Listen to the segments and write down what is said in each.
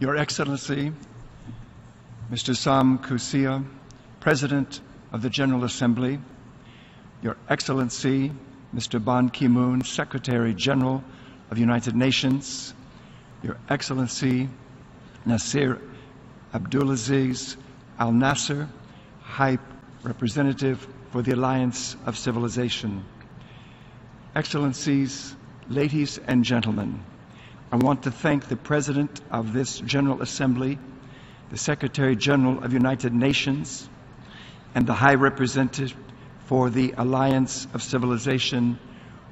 Your Excellency, Mr. Sam Kusia, President of the General Assembly, Your Excellency, Mr. Ban Ki-moon, Secretary General of the United Nations, Your Excellency, Nasir Abdulaziz Al Nasser, High Representative for the Alliance of Civilization. Excellencies, ladies and gentlemen, I want to thank the President of this General Assembly, the Secretary General of the United Nations, and the High Representative for the Alliance of Civilization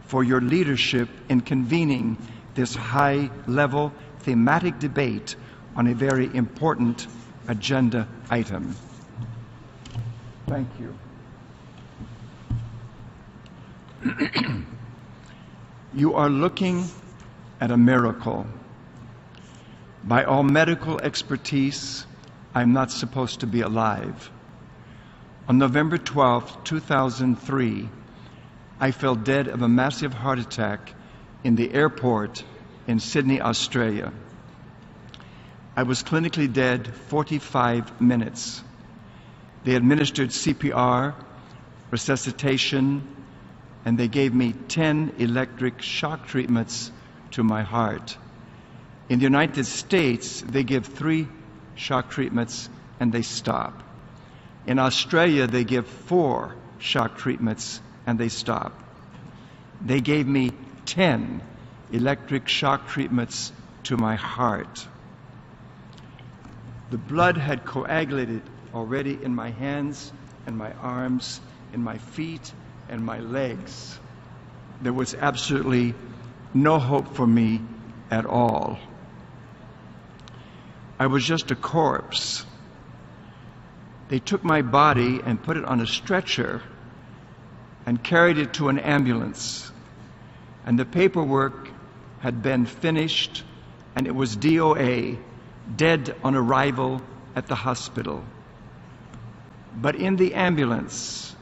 for your leadership in convening this high-level thematic debate on a very important agenda item. Thank you. You are looking at a miracle. By all medical expertise, I'm not supposed to be alive. On November 12, 2003, I fell dead of a massive heart attack in the airport in Sydney, Australia. I was clinically dead 45 minutes. They administered CPR, resuscitation, and they gave me 10 electric shock treatments to my heart. In the United States, they give 3 shock treatments and they stop. In Australia, they give 4 shock treatments and they stop. They gave me 10 electric shock treatments to my heart. The blood had coagulated already in my hands and my arms, in my feet and my legs. There was absolutely no hope for me at all. I was just a corpse. They took my body and put it on a stretcher and carried it to an ambulance. And the paperwork had been finished, and it was DOA, dead on arrival at the hospital. But in the ambulance,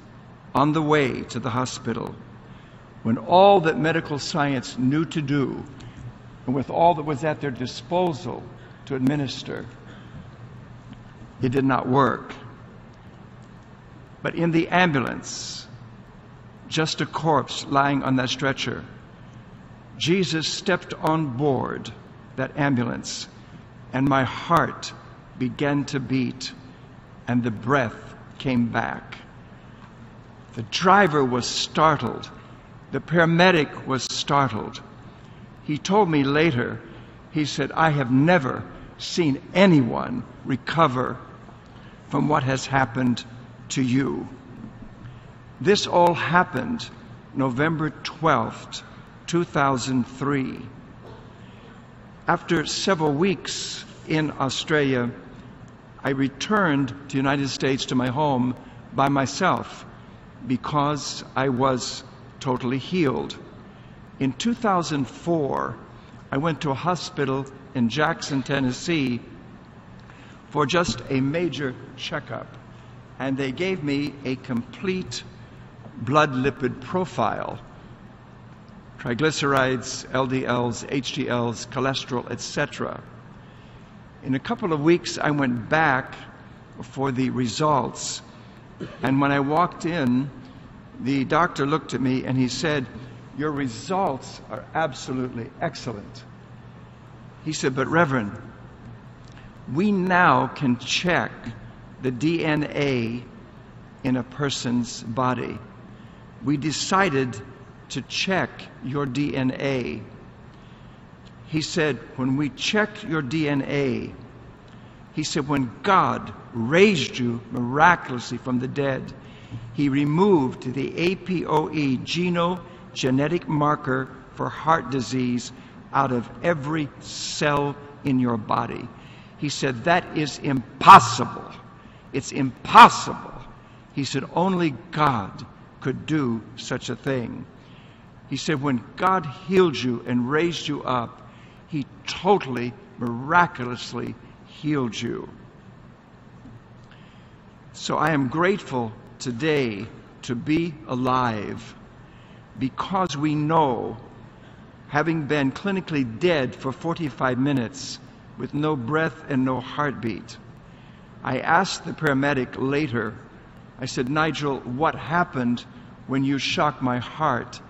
on the way to the hospital, when all that medical science knew to do, and with all that was at their disposal to administer, it did not work. But in the ambulance, just a corpse lying on that stretcher, Jesus stepped on board that ambulance, and my heart began to beat, and the breath came back. The driver was startled. The paramedic was startled. He told me later, he said, I have never seen anyone recover from what has happened to you. This all happened November 12th, 2003. After several weeks in Australia, I returned to the United States, to my home, by myself because I was totally healed. In 2004, I went to a hospital in Jackson, Tennessee for just a major checkup, and they gave me a complete blood lipid profile: triglycerides, LDLs, HDLs, cholesterol, etc. In a couple of weeks, I went back for the results, and when I walked in, the doctor looked at me and he said, your results are absolutely excellent. He said, but Reverend, we now can check the DNA in a person's body. We decided to check your DNA. He said, when we checked your DNA, he said, when God raised you miraculously from the dead, he removed the APOE genetic marker for heart disease out of every cell in your body. He said, that is impossible. It's impossible. He said, only God could do such a thing. He said, when God healed you and raised you up, he totally, miraculously healed you. So I am grateful today to be alive, because we know, having been clinically dead for 45 minutes, with no breath and no heartbeat. I asked the paramedic later, I said, "Nigel, what happened when you shocked my heart?"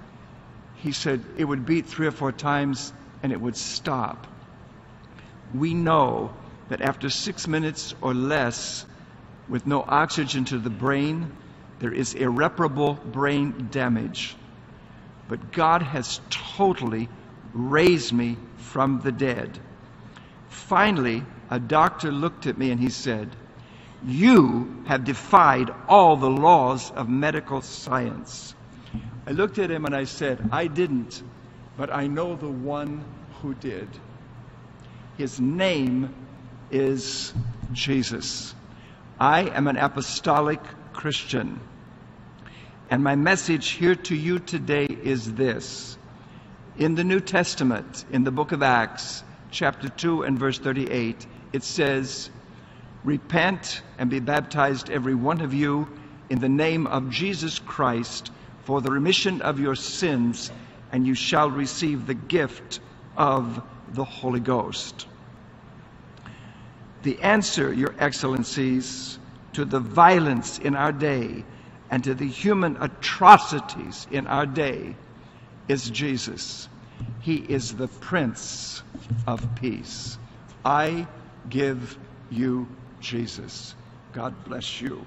He said, "It would beat 3 or 4 times and it would stop." We know that after 6 minutes or less, with no oxygen to the brain, there is irreparable brain damage. But God has totally raised me from the dead. Finally, a doctor looked at me and he said, "You have defied all the laws of medical science." I looked at him and I said, "I didn't, but I know the one who did. His name is Jesus." I am an apostolic Christian. And my message here to you today is this. In the New Testament, in the book of Acts, chapter 2 and verse 38, it says, "Repent and be baptized, every one of you, in the name of Jesus Christ, for the remission of your sins, and you shall receive the gift of the Holy Ghost." The answer, Your Excellencies, to the violence in our day and to the human atrocities in our day is Jesus. He is the Prince of Peace. I give you Jesus. God bless you.